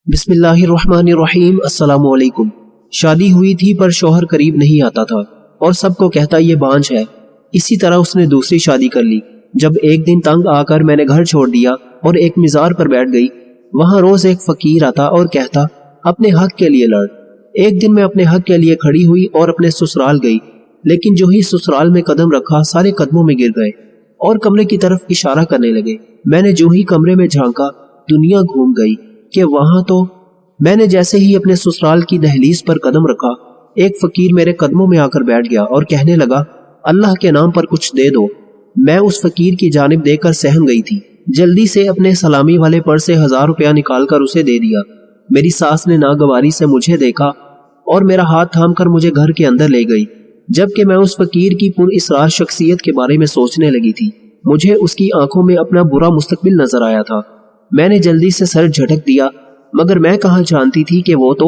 بسم اللہ الرحمن الرحیم۔ السلام علیکم۔ شادی ہوئی تھی پر شوہر قریب نہیں آتا تھا اور سب کو کہتا یہ بانجھ ہے۔ اسی طرح اس نے دوسری شادی کر لی۔ جب ایک دن تنگ آ کر میں نے گھر چھوڑ دیا اور ایک مزار پر بیٹھ گئی، وہاں روز ایک فقیر آتا اور کہتا اپنے حق کے لیے لڑ۔ ایک دن میں اپنے حق کے لیے کھڑی ہوئی اور اپنے سسرال گئی، لیکن جو ہی سسرال میں قدم رکھا سارے قدموں میں گر گئے اور کمرے کی طرف اشارہ کرنے لگے۔ میں نے جو ہی کمرے میں جھانکا دنیا گھوم گئی کہ وہاں تو میں نے جیسے ہی اپنے سسرال کی دہلیز پر قدم رکھا، ایک فقیر میرے قدموں میں آ کر بیٹھ گیا اور کہنے لگا اللہ کے نام پر کچھ دے دو۔ میں اس فقیر کی جانب دے کر سہم گئی تھی، جلدی سے اپنے سلامی والے پرس سے 1000 روپیہ نکال کر اسے دے دیا۔ میری ساس نے ناگواری سے مجھے دیکھا اور میرا ہاتھ تھام کر مجھے گھر کے اندر لے گئی، جبکہ میں اس فقیر کی پر اسرار شخصیت کے بارے میں سوچنے لگی تھی۔ مجھے اس کی آنکھوں میں اپنا برا مستقبل نظر آیا تھا۔ میں نے جلدی سے سر جھٹک دیا، مگر میں کہاں جانتی تھی کہ وہ تو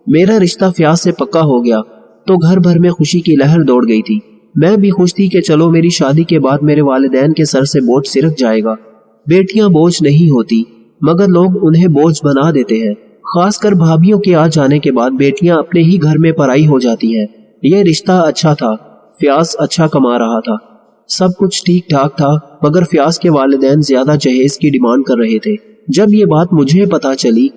میرا رشتہ فیاض سے پکا ہو گیا تو گھر بھر میں خوشی کی لہر دوڑ گئی تھی۔ میں بھی خوش تھی کہ چلو میری شادی کے بعد میرے والدین کے سر سے بوجھ سرک جائے گا۔ بیٹیاں بوجھ نہیں ہوتی، مگر لوگ انہیں بوجھ بنا دیتے ہیں۔ خاص کر بھابھیوں کے آ جانے کے بعد بیٹیاں اپنے ہی گھر میں پرائی ہو جاتی ہیں۔ یہ رشتہ اچھا تھا، فیاض اچھا کما رہا تھا، سب کچھ ٹھیک ٹھاک تھا، مگر فیاض کے والدین زیادہ جہیز کی ڈیمانڈ کر رہے تھے۔ جب یہ بات مجھے پتا چلی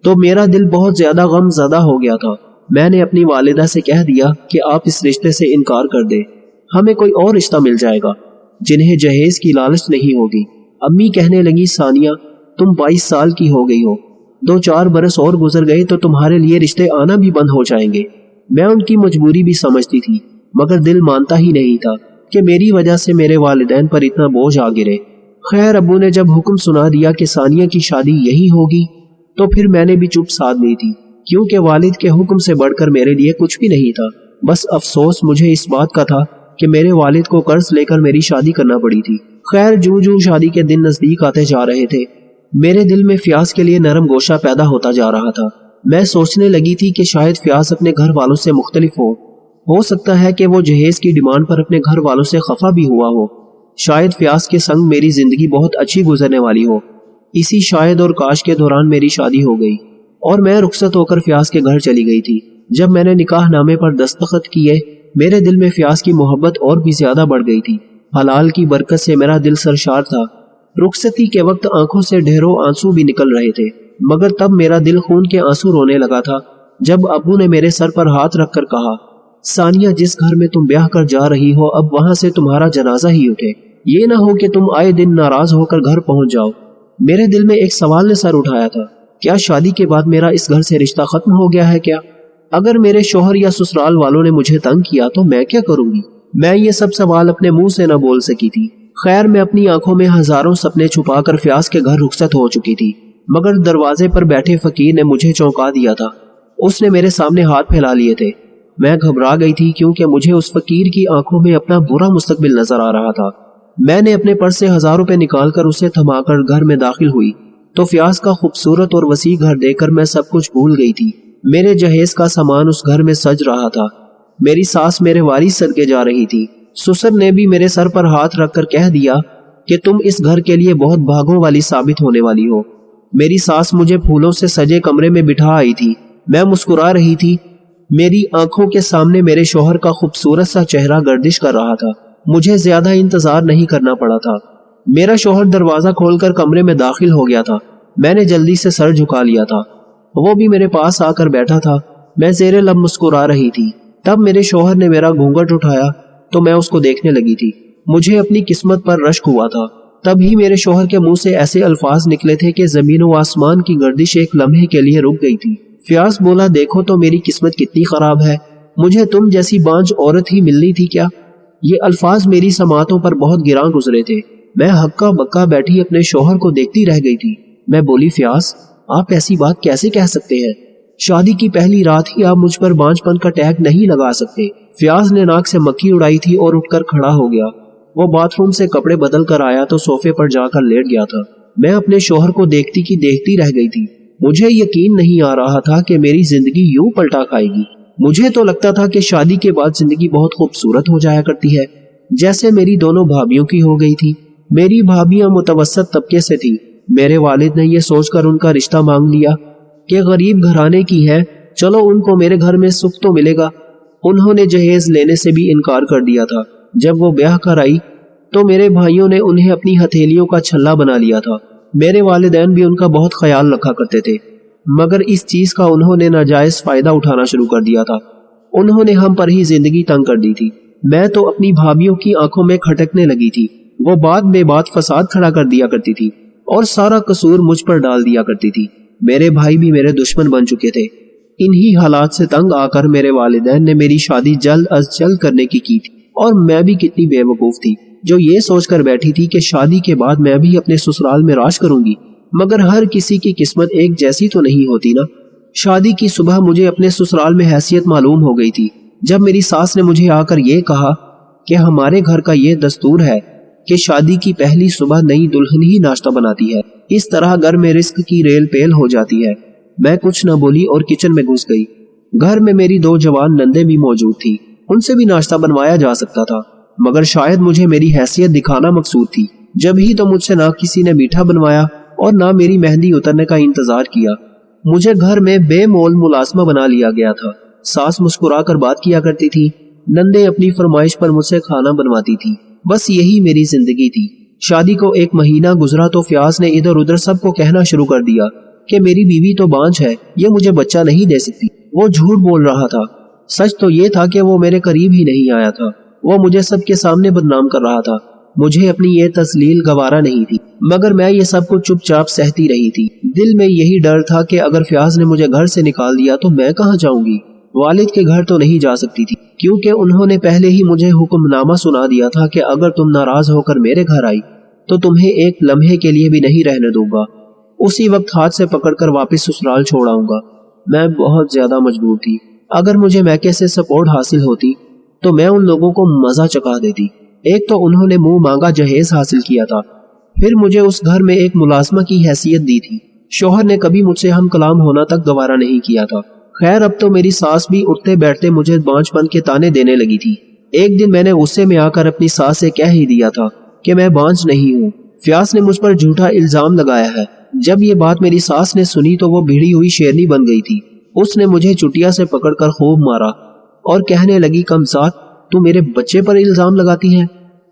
تو میرا دل بہت زیادہ غم زدہ ہو گیا تھا۔ میں نے اپنی والدہ سے کہہ دیا کہ آپ اس رشتے سے انکار کر دیں، ہمیں کوئی اور رشتہ مل جائے گا جنہیں جہیز کی لالچ نہیں ہوگی۔ امی کہنے لگی ثانیہ تم 22 سال کی ہو گئی ہو، 2-4 برس اور گزر گئے تو تمہارے لیے رشتے آنا بھی بند ہو جائیں گے۔ میں ان کی مجبوری بھی سمجھتی تھی، مگر دل مانتا ہی نہیں تھا کہ میری وجہ سے میرے والدین پر اتنا بوجھ آ گرے۔ خیر ابو نے جب حکم سنا دیا کہ ثانیہ کی شادی یہی ہوگی تو پھر میں نے بھی چپ سادھ لی تھی، کیونکہ والد کے حکم سے بڑھ کر میرے لیے کچھ بھی نہیں تھا۔ بس افسوس مجھے اس بات کا تھا کہ میرے والد کو قرض لے کر میری شادی کرنا پڑی تھی۔ خیر جو شادی کے دن نزدیک آتے جا رہے تھے، میرے دل میں فیاض کے لیے نرم گوشہ پیدا ہوتا جا رہا تھا۔ میں سوچنے لگی تھی کہ شاید فیاض اپنے گھر والوں سے مختلف ہو سکتا ہے کہ وہ جہیز کی ڈیمانڈ پر اپنے گھر والوں سے خفا بھی ہوا ہو۔ شاید فیاض کے سنگ میری زندگی بہت اچھی گزرنے والی ہو۔ اسی شاید اور کاش کے دوران میری شادی ہو گئی اور میں رخصت ہو کر فیاض کے گھر چلی گئی تھی۔ جب میں نے نکاح نامے پر دستخط کیے، میرے دل میں فیاض کی محبت اور بھی زیادہ بڑھ گئی تھی۔ حلال کی برکت سے میرا دل سرشار تھا۔ رخصتی کے وقت آنکھوں سے ڈھیروں آنسو بھی نکل رہے تھے، مگر تب میرا دل خون کے آنسو رونے لگا تھا جب ابو نے میرے سر پر ہاتھ رکھ کر کہا ثانیہ جس گھر میں تم بیاہ کر جا رہی ہو اب وہاں سے تمہارا جنازہ ہی اٹھے، یہ نہ ہو کہ تم آئے دن ناراض ہو کر گھر پہنچ جاؤ۔ میرے دل میں ایک سوال نے سر اٹھایا تھا، کیا شادی کے بعد میرا اس گھر سے رشتہ ختم ہو گیا ہے کیا؟ اگر میرے شوہر یا سسرال والوں نے مجھے تنگ کیا تو میں کیا کروں گی؟ میں یہ سب سوال اپنے منہ سے نہ بول سکی تھی۔ خیر میں اپنی آنکھوں میں ہزاروں سپنے چھپا کر فیاض کے گھر رخصت ہو چکی تھی، مگر دروازے پر بیٹھے فقیر نے مجھے چونکا دیا تھا۔ اس نے میرے سامنے ہاتھ پھیلا لیے تھے۔ میں گھبرا گئی تھی کیونکہ مجھے اس فقیر کی آنکھوں میں اپنا برا مستقبل نظر آ رہا تھا۔ میں نے اپنے پرس سے 1000 روپے نکال کر اسے تھما کر گھر میں داخل ہوئی تو فیاض کا خوبصورت اور وسیع گھر دیکھ کر میں سب کچھ بھول گئی تھی۔ میرے جہیز کا سامان اس گھر میں سج رہا تھا۔ میری ساس میرے وارث صدقے جا رہی تھی۔ سسر نے بھی میرے سر پر ہاتھ رکھ کر کہہ دیا کہ تم اس گھر کے لیے بہت بھاگوں والی ثابت ہونے والی ہو۔ میری ساس مجھے پھولوں سے سجے کمرے میں بٹھا آئی تھی۔ میں مسکرا رہی تھی۔ میری آنکھوں کے سامنے میرے شوہر کا خوبصورت سا چہرہ گردش کر رہا تھا۔ مجھے زیادہ انتظار نہیں کرنا پڑا تھا۔ میرا شوہر دروازہ کھول کر کمرے میں داخل ہو گیا تھا۔ میں نے جلدی سے سر جھکا لیا تھا، وہ بھی میرے پاس آ کر بیٹھا تھا۔ میں زیر لب مسکرا رہی تھی۔ تب میرے شوہر نے میرا گھونگھٹ اٹھایا تو میں اس کو دیکھنے لگی تھی۔ مجھے اپنی قسمت پر رشک ہوا تھا۔ تب ہی میرے شوہر کے منہ سے ایسے الفاظ نکلے تھے کہ زمین و آسمان کی گردش ایک لمحے کے لیے رک گئی تھی۔ فیاض بولا دیکھو تو میری قسمت کتنی خراب ہے، مجھے تم جیسی بانجھ عورت ہی ملنی تھی کیا؟ یہ الفاظ میری سماعتوں پر بہت گراں گزرے تھے۔ میں ہکا بکا بیٹھی اپنے شوہر کو دیکھتی رہ گئی تھی۔ میں بولی فیاض آپ ایسی بات کیسے کہہ سکتے ہیں؟ شادی کی پہلی رات ہی آپ مجھ پر بانجھ پن کا ٹیگ نہیں لگا سکتے۔ فیاض نے ناک سے مکھی اڑائی تھی اور اٹھ کر کھڑا ہو گیا۔ وہ باتھ روم سے کپڑے بدل کر آیا تو صوفے پر جا کر لیٹ گیا تھا۔ میں اپنے شوہر کو دیکھتی کی دیکھتی رہ گئی تھی۔ مجھے یقین نہیں آ رہا تھا کہ میری زندگی یوں پلٹا کھائے گی۔ مجھے تو لگتا تھا کہ شادی کے بعد زندگی بہت خوبصورت ہو جایا کرتی ہے، جیسے میری دونوں بھابھیوں کی ہو گئی تھی۔ میری بھابھیاں متوسط طبقے سے تھی۔ میرے والد نے یہ سوچ کر ان کا رشتہ مانگ لیا کہ غریب گھرانے کی ہیں، چلو ان کو میرے گھر میں سکھ تو ملے گا۔ انہوں نے جہیز لینے سے بھی انکار کر دیا تھا۔ جب وہ بیاہ کر آئی تو میرے بھائیوں نے انہیں اپنی ہتھیلیوں کا چھلا بنا لیا تھا۔ میرے والدین بھی ان کا بہت خیال رکھا کرتے تھے، مگر اس چیز کا انہوں نے ناجائز فائدہ اٹھانا شروع کر دیا تھا۔ انہوں نے ہم پر ہی زندگی تنگ کر دی تھی۔ میں تو اپنی بھابھیوں کی آنکھوں میں کھٹکنے لگی تھی۔ وہ بات بے بات فساد کھڑا کر دیا کرتی تھی اور سارا قصور مجھ پر ڈال دیا کرتی تھی۔ میرے بھائی بھی میرے دشمن بن چکے تھے۔ انہی حالات سے تنگ آ کر میرے والدین نے میری شادی جلد از جلد کرنے کی تھی، اور میں بھی کتنی بے وقوف تھی جو یہ سوچ کر بیٹھی تھی کہ شادی کے بعد میں بھی اپنے سسرال میں راج کروں گی۔ مگر ہر کسی کی قسمت ایک جیسی تو نہیں ہوتی نا۔ شادی کی صبح مجھے اپنے سسرال میں حیثیت معلوم ہو گئی تھی، جب میری ساس نے مجھے آ کر یہ کہا کہ ہمارے گھر کا یہ دستور ہے کہ شادی کی پہلی صبح نئی دلہن ہی ناشتہ بناتی ہے، اس طرح گھر میں رزق کی ریل پیل ہو جاتی ہے۔ میں کچھ نہ بولی اور کچن میں گھس گئی۔ گھر میں میری 2 جوان نندیں بھی موجود تھی، ان سے بھی ناشتہ بنوایا جا سکتا تھا، مگر شاید مجھے میری حیثیت دکھانا مقصود تھی، جب ہی تو مجھ سے نہ کسی نے میٹھا بنوایا اور نہ میری مہندی اترنے کا انتظار کیا۔ مجھے گھر میں بے مول ملازمہ بنا لیا گیا تھا۔ ساس مسکرا کر بات کیا کرتی تھی، نندیں اپنی فرمائش پر مجھ سے کھانا بنواتی تھی، بس یہی میری زندگی تھی۔ شادی کو 1 مہینہ گزرا تو فیاض نے ادھر ادھر سب کو کہنا شروع کر دیا کہ میری بیوی تو بانجھ ہے، یہ مجھے بچہ نہیں دے سکتی۔ وہ جھوٹ بول رہا تھا، سچ تو یہ تھا کہ وہ میرے قریب ہی نہیں آیا تھا۔ وہ مجھے سب کے سامنے بدنام کر رہا تھا۔ مجھے اپنی یہ تذلیل گوارا نہیں تھی، مگر میں یہ سب کچھ چپ چاپ سہتی رہی تھی۔ دل میں یہی ڈر تھا کہ اگر فیاض نے مجھے گھر سے نکال دیا تو میں کہاں جاؤں گی؟ والد کے گھر تو نہیں جا سکتی تھی، کیونکہ انہوں نے پہلے ہی مجھے حکم نامہ سنا دیا تھا کہ اگر تم ناراض ہو کر میرے گھر آئی تو تمہیں ایک لمحے کے لیے بھی نہیں رہنے دوں گا، اسی وقت ہاتھ سے پکڑ کر واپس سسرال چھوڑ آؤں گا۔ میں بہت زیادہ مجبور تھی۔ اگر مجھے میکے سے سپورٹ حاصل ہوتی تو میں ان لوگوں کو مزہ چکھا دیتی۔ ایک تو انہوں نے منہ مانگا جہیز حاصل کیا تھا، پھر مجھے اس گھر میں ایک ملازمہ کی حیثیت دی تھی۔ شوہر نے کبھی مجھ سے ہم کلام ہونا تک گوارا نہیں کیا تھا۔ خیر اب تو میری ساس بھی اٹھتے بیٹھتے مجھے بانجھ بن کے تانے دینے لگی تھی۔ ایک دن میں نے غصے میں آ کر اپنی ساس سے کہہ ہی دیا تھا کہ میں بانجھ نہیں ہوں۔ فیاض نے مجھ پر جھوٹا الزام لگایا ہے۔ جب یہ بات میری ساس نے سنی تو وہ بھیڑی ہوئی شیرنی بن گئی تھی۔ اس نے مجھے چٹیا سے پکڑ کر خوب مارا اور کہنے لگی، کمزاد، تو میرے بچے پر الزام لگاتی ہے؟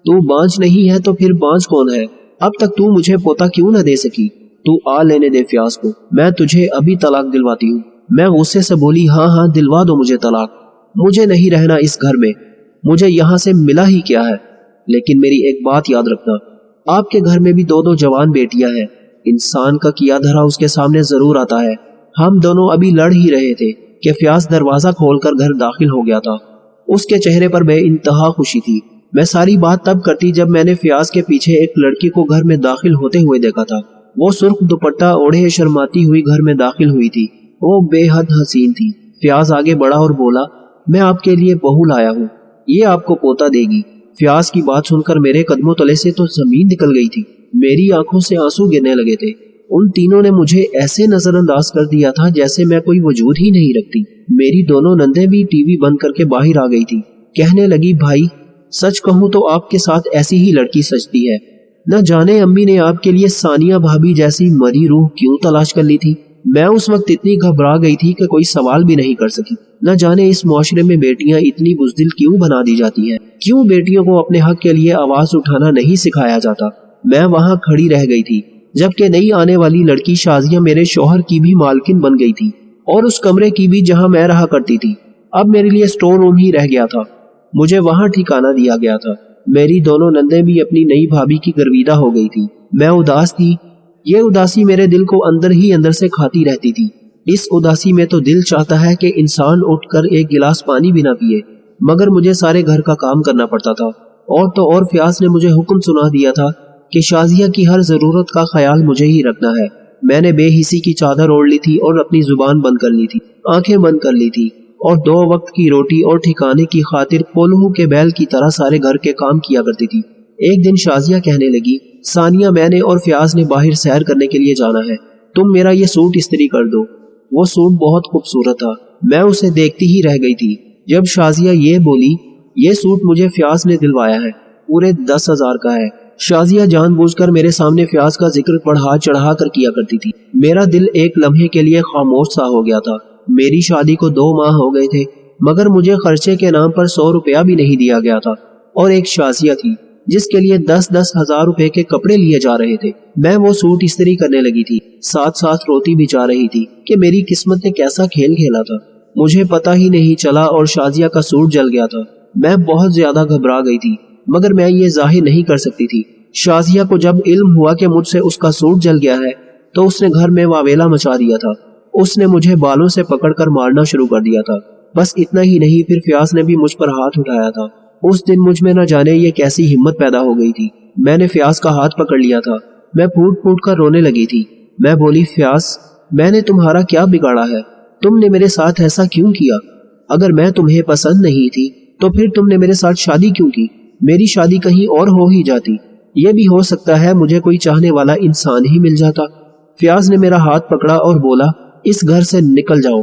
تو بانجھ نہیں ہے تو پھر بانجھ کون ہے؟ اب تک تو مجھے پوتا کیوں نہ دے سکی؟ تو آ لینے دے فیاض کو، میں تجھے ابھی طلاق دلواتی ہوں۔ میں غصے سے بولی، ہاں ہاں دلوا دو مجھے طلاق، مجھے نہیں رہنا اس گھر میں، مجھے یہاں سے ملا ہی کیا ہے۔ لیکن میری ایک بات یاد رکھنا، آپ کے گھر میں بھی 2 جوان بیٹیاں ہیں، انسان کا کیا دھرا اس کے سامنے ضرور آتا ہے۔ ہم دونوں ابھی لڑ ہی رہے تھے کہ فیاض دروازہ کھول کر گھر داخل ہو گیا تھا۔ اس کے چہرے پر بے انتہا خوشی تھی۔ میں ساری بات تب کرتی جب میں نے فیاض کے پیچھے ایک لڑکی کو گھر میں داخل ہوتے ہوئے دیکھا تھا۔ وہ سرخ دوپٹہ اوڑھے شرماتی ہوئی گھر میں داخل ہوئی تھی۔ وہ بے حد حسین تھی۔ فیاض آگے بڑھا اور بولا، میں آپ کے لیے بہو لایا ہوں، یہ آپ کو پوتا دے گی۔ فیاض کی بات سن کر میرے قدموں تلے سے تو زمین نکل گئی تھی۔ میری آنکھوں سے آنسو گرنے لگے تھے۔ ان تینوں نے مجھے ایسے نظر انداز کر دیا تھا جیسے میں کوئی وجود ہی نہیں رکھتی۔ میری دونوں نندیں بھی ٹی وی بند کر کے باہر آ گئی تھی۔ کہنے لگی، بھائی سچ کہوں تو آپ کے ساتھ ایسی ہی لڑکی سجتی ہے۔ نہ جانے امی نے آپ کے لیے ثانیہ بھابی جیسی مری روح کیوں تلاش کر لی تھی۔ میں اس وقت اتنی گھبرا گئی تھی کہ کوئی سوال بھی نہیں کر سکی۔ نہ جانے اس معاشرے میں بیٹیاں اتنی بزدل کیوں بنا دی جاتی ہیں، کیوں بیٹیوں کو اپنے حق کے لیے آواز اٹھانا نہیں سکھایا جاتا۔ میں وہاں کھڑی رہ گئی تھی جبکہ نئی آنے والی لڑکی شازیہ میرے شوہر کی بھی مالکن بن گئی تھی، اور اس کمرے کی بھی جہاں میں رہا کرتی تھی۔ اب میرے لیے سٹور روم ہی رہ گیا تھا، مجھے وہاں ٹھکانہ دیا گیا تھا۔ میری دونوں نندیں بھی اپنی نئی بھابھی کی گرویدہ ہو گئی تھی۔ میں اداس تھی، یہ اداسی میرے دل کو اندر ہی اندر سے کھاتی رہتی تھی۔ اس اداسی میں تو دل چاہتا ہے کہ انسان اٹھ کر ایک گلاس پانی بھی نہ پیے، مگر مجھے سارے گھر کا کام کرنا پڑتا تھا۔ اور تو اور فیاض نے مجھے حکم سنا دیا تھا کہ شازیہ کی ہر ضرورت کا خیال مجھے ہی رکھنا ہے۔ میں نے بے حسی کی چادر اوڑھ لی تھی اور اپنی زبان بند کر لی تھی، آنکھیں بند کر لی تھی، اور 2 وقت کی روٹی اور ٹھکانے کی خاطر پولہو کے بیل کی طرح سارے گھر کے کام کیا کرتی تھی۔ ایک دن شازیہ کہنے لگی، ثانیہ، میں نے اور فیاض نے باہر سیر کرنے کے لیے جانا ہے، تم میرا یہ سوٹ استری کر دو۔ وہ سوٹ بہت خوبصورت تھا، میں اسے دیکھتی ہی رہ گئی تھی۔ جب شازیہ یہ بولی، یہ سوٹ مجھے فیاض نے دلوایا ہے، پورے 10,000 کا ہے، شازیہ جان بوجھ کر میرے سامنے فیاض کا ذکر بڑھا چڑھا کر کیا کرتی تھی۔ میرا دل ایک لمحے کے لیے خاموش سا ہو گیا تھا۔ میری شادی کو 2 ماہ ہو گئے تھے، مگر مجھے خرچے کے نام پر 100 روپیہ بھی نہیں دیا گیا تھا، اور ایک شازیہ تھی جس کے لیے 10-10 ہزار روپے کے کپڑے لیے جا رہے تھے۔ میں وہ سوٹ استری کرنے لگی تھی، ساتھ ساتھ روتی بھی جا رہی تھی کہ میری قسمت نے کیسا کھیل کھیلا تھا۔ مجھے پتا ہی نہیں چلا اور شازیہ کا سوٹ جل گیا تھا۔ میں بہت زیادہ گھبرا گئی تھی، مگر میں یہ ظاہر نہیں کر سکتی تھی۔ شازیہ کو جب علم ہوا کہ مجھ سے اس کا سوٹ جل گیا ہے تو اس نے گھر میں واویلا مچا دیا تھا۔ اس نے مجھے بالوں سے پکڑ کر مارنا شروع کر دیا تھا۔ بس اتنا ہی نہیں، پھر فیاض نے بھی مجھ پر ہاتھ اٹھایا تھا۔ اس دن مجھ میں نہ جانے یہ کیسی ہمت پیدا ہو گئی تھی۔ میں نے فیاض کا ہاتھ پکڑ لیا تھا۔ میں پھوٹ پھوٹ کر رونے لگی تھی۔ میں بولی، فیاض، میں نے تمہارا کیا بگاڑا ہے؟ تم نے میرے ساتھ ایسا کیوں کیا؟ اگر میں تمہیں پسند نہیں تھی تو پھر تم نے میرے ساتھ شادی کیوں کی؟ میری شادی کہیں اور ہو ہی جاتی۔ یہ بھی ہو سکتا ہے مجھے کوئی چاہنے والا انسان ہی مل جاتا۔ فیاض نے میرا ہاتھ پکڑا اور بولا، اس گھر سے نکل جاؤ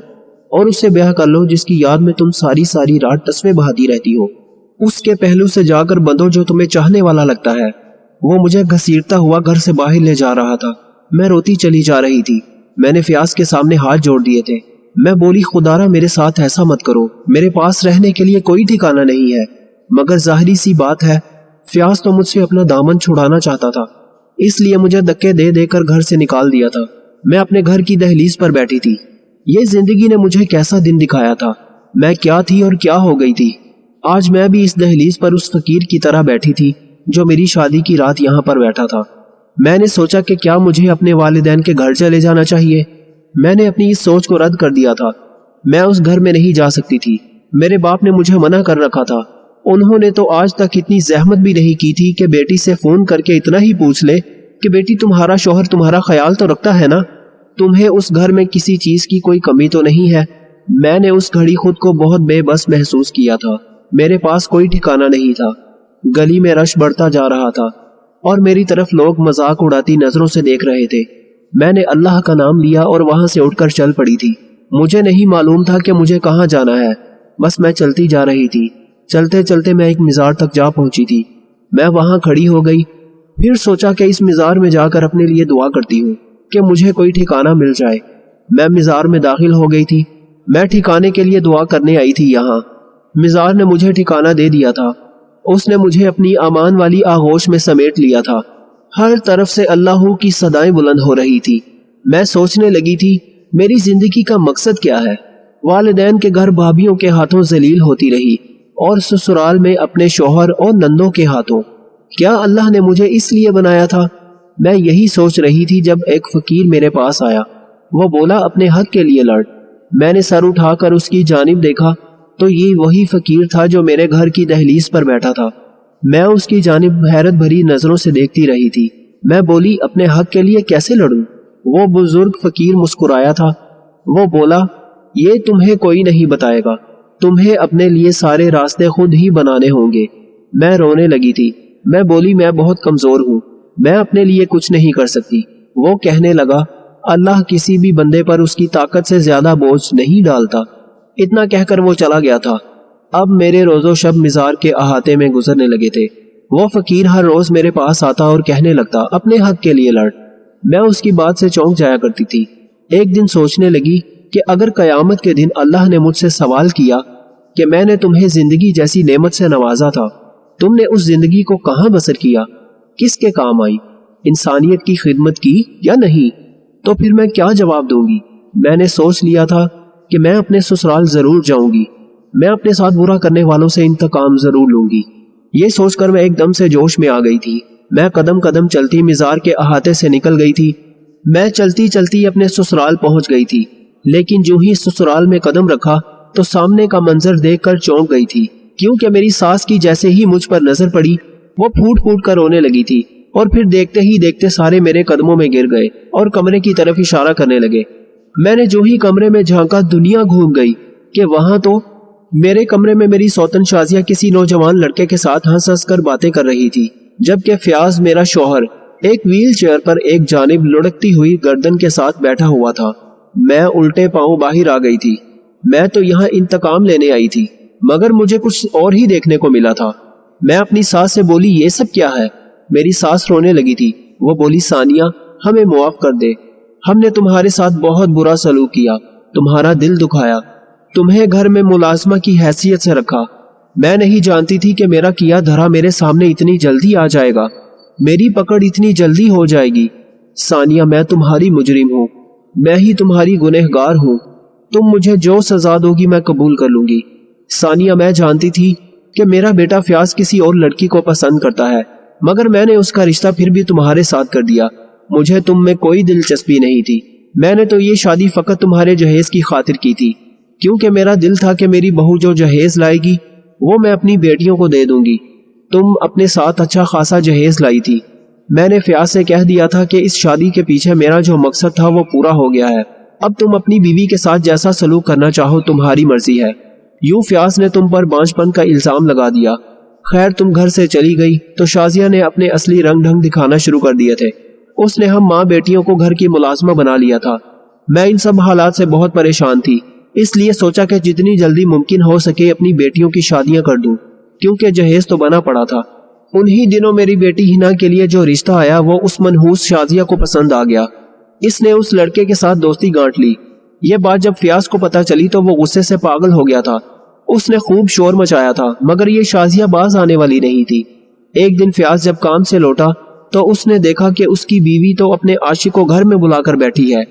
اور اس سے بیاہ کر لو جس کی یاد میں تم ساری رات ٹسمے بہاتی رہتی ہو۔ اس کے پہلو سے جا کر بندھو جو تمہیں چاہنے والا لگتا ہے۔ وہ مجھے گھسیٹتا ہوا گھر سے باہر لے جا رہا تھا۔ میں روتی چلی جا رہی تھی۔ میں نے فیاض کے سامنے ہاتھ جوڑ دیے تھے۔ میں بولی، خدارا میرے ساتھ ایسا مت کرو، میرے پاس رہنے کے لیے کوئی ٹھکانہ نہیں ہے۔ مگر ظاہری سی بات ہے، فیاض تو مجھ سے اپنا دامن چھڑانا چاہتا تھا، اس لیے مجھے دھکے دے دے کر گھر سے نکال دیا تھا۔ میں اپنے گھر کی دہلیز پر بیٹھی تھی۔ یہ زندگی نے مجھے کیسا دن دکھایا تھا، میں کیا تھی اور کیا ہو گئی تھی۔ آج میں بھی اس دہلیز پر اس فقیر کی طرح بیٹھی تھی جو میری شادی کی رات یہاں پر بیٹھا تھا۔ میں نے سوچا کہ کیا مجھے اپنے والدین کے گھر چلے جانا چاہیے۔ میں نے اپنی اس سوچ کو رد کر دیا تھا۔ میں اس گھر میں نہیں جا سکتی تھی۔ میرے باپ نے مجھے منع کر رکھا تھا۔ انہوں نے تو آج تک اتنی زحمت بھی نہیں کی تھی کہ بیٹی سے فون کر کے اتنا ہی پوچھ لے کہ بیٹی تمہارا شوہر تمہارا خیال تو رکھتا ہے نا، تمہیں اس گھر میں کسی چیز کی کوئی کمی تو نہیں ہے۔ میں نے اس گھڑی خود کو بہت بے بس محسوس کیا تھا۔ میرے پاس کوئی ٹھکانہ نہیں تھا۔ گلی میں رش بڑھتا جا رہا تھا اور میری طرف لوگ مذاق اڑاتی نظروں سے دیکھ رہے تھے۔ میں نے اللہ کا نام لیا اور وہاں سے اٹھ کر چل پڑی تھی۔ مجھے نہیں معلوم تھا کہ مجھے کہاں جانا ہے، بس میں چلتی جا رہی تھی۔ چلتے چلتے میں ایک مزار تک جا پہنچی تھی۔ میں وہاں کھڑی ہو گئی، پھر سوچا کہ اس مزار میں جا کر اپنے لیے دعا کرتی ہوں کہ مجھے کوئی ٹھکانہ مل جائے۔ میں مزار میں داخل ہو گئی تھی۔ میں ٹھکانے کے لیے دعا کرنے آئی تھی یہاں۔ مزار نے مجھے ٹھکانہ دے دیا تھا۔ اس نے مجھے اپنی امان والی آغوش میں سمیٹ لیا تھا۔ ہر طرف سے اللہ کی صدائیں بلند ہو رہی تھی۔ میں سوچنے لگی تھی، میری زندگی کا مقصد کیا ہے؟ والدین کے گھر بھابھیوں کے ہاتھوں ذلیل ہوتی رہی اور سسرال میں اپنے شوہر اور نندوں کے ہاتھوں۔ کیا اللہ نے مجھے اس لیے بنایا تھا؟ میں یہی سوچ رہی تھی جب ایک فقیر میرے پاس آیا۔ وہ بولا، اپنے حق کے لیے لڑ۔ میں نے سر اٹھا کر اس کی جانب دیکھا تو یہ وہی فقیر تھا جو میرے گھر کی دہلیز پر بیٹھا تھا۔ میں اس کی جانب حیرت بھری نظروں سے دیکھتی رہی تھی۔ میں بولی، اپنے حق کے لیے کیسے لڑوں؟ وہ بزرگ فقیر مسکرایا تھا۔ وہ بولا، یہ تمہیں کوئی نہیں بتائے گا، تمہیں اپنے لیے سارے راستے خود ہی بنانے ہوں گے۔ میں رونے لگی تھی۔ میں بولی، میں بہت کمزور ہوں، میں اپنے لیے کچھ نہیں کر سکتی۔ وہ کہنے لگا، اللہ کسی بھی بندے پر اس کی طاقت سے زیادہ بوجھ نہیں ڈالتا۔ اتنا کہہ کر وہ چلا گیا تھا۔ اب میرے روز و شب مزار کے احاطے میں گزرنے لگے تھے۔ وہ فقیر ہر روز میرے پاس آتا اور کہنے لگتا، اپنے حق کے لیے لڑ۔ میں اس کی بات سے چونک جایا کرتی تھی۔ ایک دن سوچنے لگی کہ اگر قیامت کے دن اللہ نے مجھ سے سوال کیا کہ میں نے تمہیں زندگی جیسی نعمت سے نوازا تھا، تم نے اس زندگی کو کہاں بسر کیا، کس کے کام آئی، انسانیت کی خدمت کی یا نہیں، تو پھر میں کیا جواب دوں گی؟ میں نے سوچ لیا تھا کہ میں اپنے سسرال ضرور جاؤں گی، میں اپنے ساتھ برا کرنے والوں سے انتقام ضرور لوں گی۔ یہ سوچ کر میں ایک دم سے جوش میں آ گئی تھی۔ میں قدم قدم چلتی مزار کے احاطے سے نکل گئی تھی۔ میں چلتی چلتی اپنے سسرال پہنچ گئی تھی، لیکن جو ہی سسرال میں قدم رکھا تو سامنے کا منظر دیکھ کر چونک گئی تھی، کیونکہ میری ساس کی جیسے ہی مجھ پر نظر پڑی وہ پھوٹ پھوٹ کر رونے لگی تھی، اور پھر دیکھتے ہی دیکھتے سارے میرے قدموں میں گر گئے اور کمرے کی طرف اشارہ کرنے لگے۔ میں نے جو ہی کمرے میں جھانکا، دنیا گھوم گئی کہ وہاں تو میرے کمرے میں میری سوتن شازیہ کسی نوجوان لڑکے کے ساتھ ہنس ہنس کر باتیں کر رہی تھی، جبکہ فیاض میرا شوہر ایک ویل چیئر پر ایک جانب لڑکتی ہوئی گردن کے ساتھ بیٹھا ہوا تھا۔ میں الٹے پاؤں باہر آ گئی تھی۔ میں تو یہاں انتقام لینے آئی تھی، مگر مجھے کچھ اور ہی دیکھنے کو ملا تھا۔ میں اپنی ساس سے بولی، یہ سب کیا ہے؟ میری ساس رونے لگی تھی. وہ بولی ثانیہ ہمیں معاف کر دے, ہم نے تمہارے ساتھ بہت برا سلوک کیا, تمہارا دل دکھایا, تمہیں گھر میں ملازمہ کی حیثیت سے رکھا. میں نہیں جانتی تھی کہ میرا کیا دھرا میرے سامنے اتنی جلدی آ جائے گا, میری پکڑ اتنی جلدی ہو جائے گی. ثانیہ میں تمہاری مجرم ہوں, میں ہی تمہاری گنہگار ہوں, تم مجھے جو سزا دوگی میں قبول کر لوں گی. ثانیہ میں جانتی تھی کہ میرا بیٹا فیاض کسی اور لڑکی کو پسند کرتا ہے, مگر میں نے اس کا رشتہ پھر بھی تمہارے ساتھ کر دیا. مجھے تم میں کوئی دلچسپی نہیں تھی. میں نے تو یہ شادی فقط تمہارے جہیز کی خاطر کی تھی, کیونکہ میرا دل تھا کہ میری بہو جو جہیز لائے گی وہ میں اپنی بیٹیوں کو دے دوں گی. تم اپنے ساتھ اچھا خاصا جہیز لائی تھی. میں نے فیاض سے کہہ دیا تھا کہ اس شادی کے پیچھے میرا جو مقصد تھا وہ پورا ہو گیا ہے. اب تم اپنی بیوی کے ساتھ جیسا سلوک کرنا چاہو تمہاری مرضی ہے. یوں فیاض نے تم پر بانجھ پن کا الزام لگا دیا. خیر تم گھر سے چلی گئی تو شازیہ نے اپنے اصلی رنگ ڈھنگ دکھانا شروع کر دیے تھے. اس نے ہم ماں بیٹیوں کو گھر کی ملازمہ بنا لیا تھا. میں ان سب حالات سے بہت پریشان تھی, اس لیے سوچا کہ جتنی جلدی ممکن ہو سکے اپنی بیٹیوں کی شادیاں کر دوں, کیونکہ جہیز تو بنا پڑا تھا. انہی دنوں میری بیٹی ہنا کے لیے جو رشتہ آیا وہ اس منحوس شازیہ کو پسند آ گیا. اس نے اس لڑکے کے ساتھ دوستی گانٹ لی. یہ بات جب فیاض کو پتہ چلی تو وہ غصے سے پاگل ہو گیا تھا. اس نے خوب شور مچایا تھا, مگر یہ شازیہ باز آنے والی نہیں تھی. ایک دن فیاض جب کام سے لوٹا تو اس نے دیکھا کہ اس کی بیوی تو اپنے عاشق کو گھر میں بلا کر بیٹھی ہے.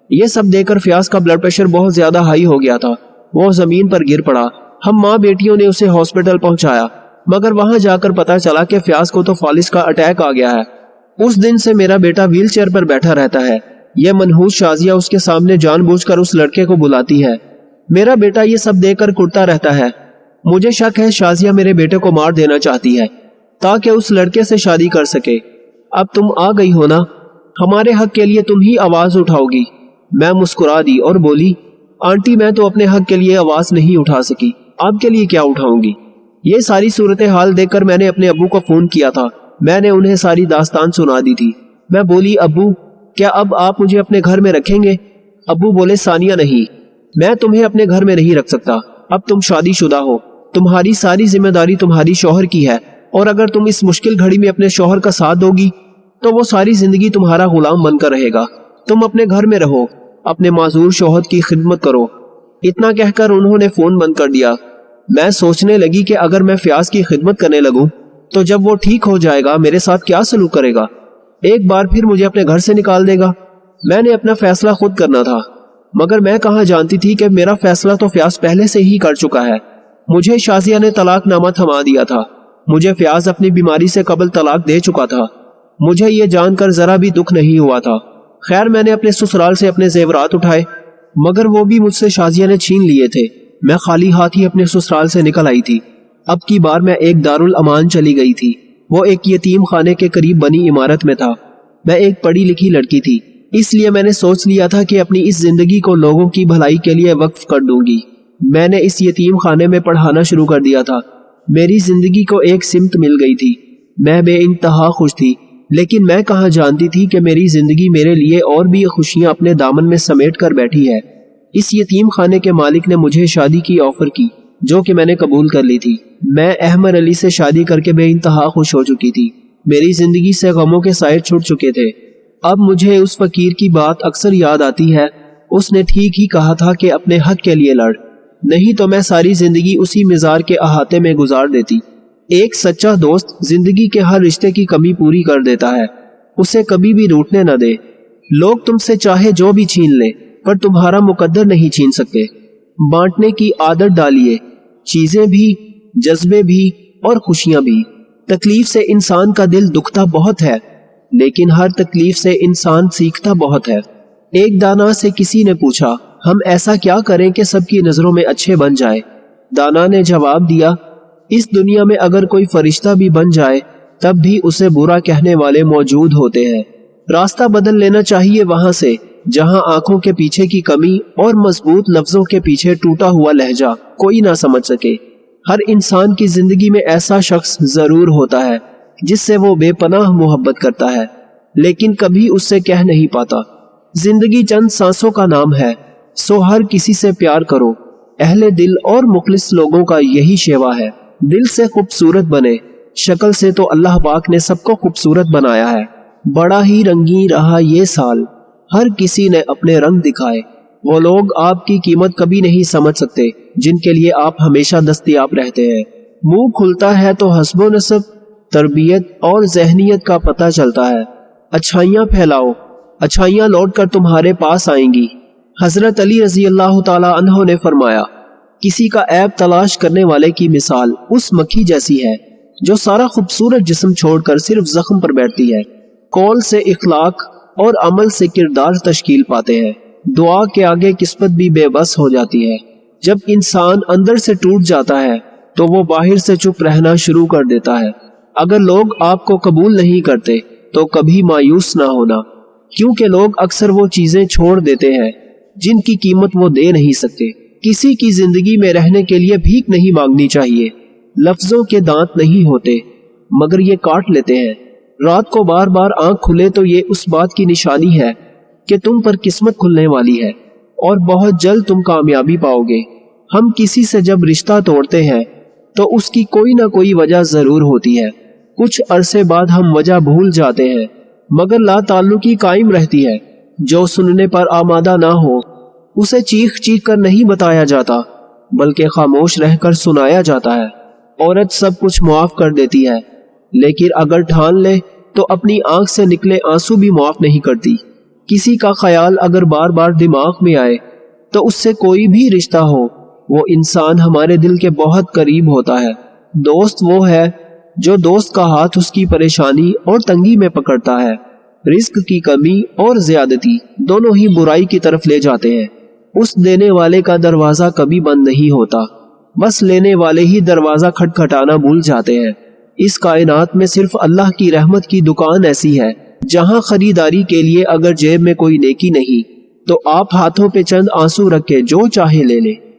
یہ سب دیکھ کر فیاض کا بلڈ پریشر بہت زیادہ ہائی ہو گیا تھا. وہ زمین پر گر پڑا. ہم ماں بیٹیوں نے اسے ہاسپٹل پہنچایا, مگر وہاں جا کر پتا چلا کہ فیاض کو تو فالج کا اٹیک آ گیا ہے. اس دن سے میرا بیٹا ویل چیئر پر بیٹھا رہتا ہے. یہ منحوس شازیہ اس کے سامنے جان بوجھ کر اس لڑکے کو بلاتی ہے. میرا بیٹا یہ سب دیکھ کر کڑتا رہتا ہے. مجھے شک ہے شازیہ میرے بیٹے کو مار دینا چاہتی ہے تاکہ اس لڑکے سے شادی کر سکے. اب تم آ گئی ہو نا, ہمارے حق کے لیے تم ہی آواز اٹھاؤ گی. میں مسکرا دی اور بولی آنٹی میں تو اپنے حق کے لیے آواز نہیں اٹھا سکی, آپ کے لیے کیا اٹھاؤں گی. یہ ساری صورتحال دیکھ کر میں نے اپنے ابو کو فون کیا تھا. میں نے انہیں ساری داستان سنا دی تھی. میں بولی ابو کیا اب آپ مجھے اپنے گھر میں رکھیں گے. ابو بولے ثانیہ نہیں, میں تمہیں اپنے گھر میں نہیں رکھ سکتا. اب تم شادی شدہ ہو, تمہاری ساری ذمہ داری تمہاری شوہر کی ہے, اور اگر تم اس مشکل گھڑی میں اپنے شوہر کا ساتھ دو گی تو وہ ساری زندگی تمہارا غلام بن کر رہے گا. تم اپنے گھر میں رہو, اپنے معذور شوہر کی خدمت کرو. اتنا کہہ کر انہوں نے فون بند کر دیا. میں سوچنے لگی کہ اگر میں فیاض کی خدمت کرنے لگوں تو جب وہ ٹھیک ہو جائے گا میرے ساتھ کیا سلوک کرے گا. ایک بار پھر مجھے اپنے گھر سے نکال دے گا. میں نے اپنا فیصلہ خود کرنا تھا, مگر میں کہاں جانتی تھی کہ میرا فیصلہ تو فیاض پہلے سے ہی کر چکا ہے. مجھے شازیہ نے طلاق نامہ تھما دیا تھا. مجھے فیاض اپنی بیماری سے قبل طلاق دے چکا تھا. مجھے یہ جان کر ذرا بھی دکھ نہیں ہوا تھا. خیر میں نے اپنے سسرال سے اپنے زیورات اٹھائے, مگر وہ بھی مجھ سے شازیہ نے چھین لیے تھے. میں خالی ہاتھ ہی اپنے سسرال سے نکل آئی تھی. اب کی بار میں ایک دارالامان چلی گئی تھی. وہ ایک یتیم خانے کے قریب بنی عمارت میں تھا. میں ایک پڑھی لکھی لڑکی تھی, اس لیے میں نے سوچ لیا تھا کہ اپنی اس زندگی کو لوگوں کی بھلائی کے لیے وقف کر دوں گی. میں نے اس یتیم خانے میں پڑھانا شروع کر دیا تھا. میری زندگی کو ایک سمت مل گئی تھی. میں بے انتہا خوش تھی, لیکن میں کہاں جانتی تھی کہ میری زندگی میرے لیے اور بھی خوشیاں اپنے دامن میں سمیٹ کر بیٹھی ہے. اس یتیم خانے کے مالک نے مجھے شادی کی آفر کی, جو کہ میں نے قبول کر لی تھی. میں احمد علی سے شادی کر کے بے انتہا خوش ہو چکی تھی. میری زندگی سے غموں کے سائے چھٹ چکے تھے. اب مجھے اس فقیر کی بات اکثر یاد آتی ہے. اس نے ٹھیک ہی کہا تھا کہ اپنے حق کے لیے لڑ, نہیں تو میں ساری زندگی اسی مزار کے احاطے میں گزار دیتی. ایک سچا دوست زندگی کے ہر رشتے کی کمی پوری کر دیتا ہے, اسے کبھی بھی روٹنے نہ دے. لوگ تم سے چاہے جو بھی چھین لیں پر تمہارا مقدر نہیں چھین سکتے. بانٹنے کی عادت ڈالیے, چیزیں بھی, جذبے بھی اور خوشیاں بھی. تکلیف سے انسان کا دل دکھتا بہت ہے, لیکن ہر تکلیف سے انسان سیکھتا بہت ہے. ایک دانا سے کسی نے پوچھا ہم ایسا کیا کریں کہ سب کی نظروں میں اچھے بن جائے. دانا نے جواب دیا اس دنیا میں اگر کوئی فرشتہ بھی بن جائے تب بھی اسے برا کہنے والے موجود ہوتے ہیں. راستہ بدل لینا چاہیے وہاں سے جہاں آنکھوں کے پیچھے کی کمی اور مضبوط لفظوں کے پیچھے ٹوٹا ہوا لہجہ کوئی نہ سمجھ سکے. ہر انسان کی زندگی میں ایسا شخص ضرور ہوتا ہے جس سے وہ بے پناہ محبت کرتا ہے, لیکن کبھی اس سے کہہ نہیں پاتا. زندگی چند سانسوں کا نام ہے, سو ہر کسی سے پیار کرو. اہل دل اور مخلص لوگوں کا یہی شیوا ہے. دل سے خوبصورت بنے, شکل سے تو اللہ پاک نے سب کو خوبصورت بنایا ہے۔ بڑا ہی رنگین رہا یہ سال، ہر کسی نے اپنے رنگ دکھائے۔ وہ لوگ آپ کی قیمت کبھی نہیں سمجھ سکتے جن کے لیے آپ ہمیشہ دستیاب رہتے ہیں۔ منہ کھلتا ہے تو حسب و نسب، تربیت اور ذہنیت کا پتہ چلتا ہے۔ اچھائیاں پھیلاؤ، اچھائیاں لوٹ کر تمہارے پاس آئیں گی۔ حضرت علی رضی اللہ تعالی عنہ نے فرمایا، کسی کا عیب تلاش کرنے والے کی مثال اس مکھی جیسی ہے جو سارا خوبصورت جسم چھوڑ کر صرف زخم پر بیٹھتی ہے۔ قول سے اخلاق اور عمل سے کردار تشکیل پاتے ہیں۔ دعا کے آگے قسمت بھی بے بس ہو جاتی ہے۔ جب انسان اندر سے ٹوٹ جاتا ہے تو وہ باہر سے چپ رہنا شروع کر دیتا ہے۔ اگر لوگ آپ کو قبول نہیں کرتے تو کبھی مایوس نہ ہونا، کیونکہ لوگ اکثر وہ چیزیں چھوڑ دیتے ہیں جن کی قیمت وہ دے نہیں سکتے۔ کسی کی زندگی میں رہنے کے لیے بھیک نہیں مانگنی چاہیے۔ لفظوں کے دانت نہیں ہوتے مگر یہ کاٹ لیتے ہیں۔ رات کو بار بار آنکھ کھلے تو یہ اس بات کی نشانی ہے کہ تم پر قسمت کھلنے والی ہے اور بہت جلد تم کامیابی پاؤ گے۔ ہم کسی سے جب رشتہ توڑتے ہیں تو اس کی کوئی نہ کوئی وجہ ضرور ہوتی ہے۔ کچھ عرصے بعد ہم وجہ بھول جاتے ہیں مگر لا تعلقی قائم رہتی ہے۔ جو سننے پر آمادہ نہ ہو اسے چیخ چیخ کر نہیں بتایا جاتا بلکہ خاموش رہ کر سنایا جاتا ہے۔ عورت سب کچھ معاف کر دیتی ہے لیکن اگر ٹھان لے تو اپنی آنکھ سے نکلے آنسو بھی معاف نہیں کرتی۔ کسی کا خیال اگر بار بار دماغ میں آئے تو اس سے کوئی بھی رشتہ ہو وہ انسان ہمارے دل کے بہت قریب ہوتا ہے۔ دوست وہ ہے جو دوست کا ہاتھ اس کی پریشانی اور تنگی میں پکڑتا ہے۔ رزق کی کمی اور زیادتی دونوں ہی برائی کی طرف لے جاتے ہیں۔ اس دینے والے کا دروازہ کبھی بند نہیں ہوتا، بس لینے والے ہی دروازہ کھٹکھٹانا بھول جاتے ہیں۔ اس کائنات میں صرف اللہ کی رحمت کی دکان ایسی ہے جہاں خریداری کے لیے اگر جیب میں کوئی نیکی نہیں تو آپ ہاتھوں پہ چند آنسو رکھ کے جو چاہے لے لیں۔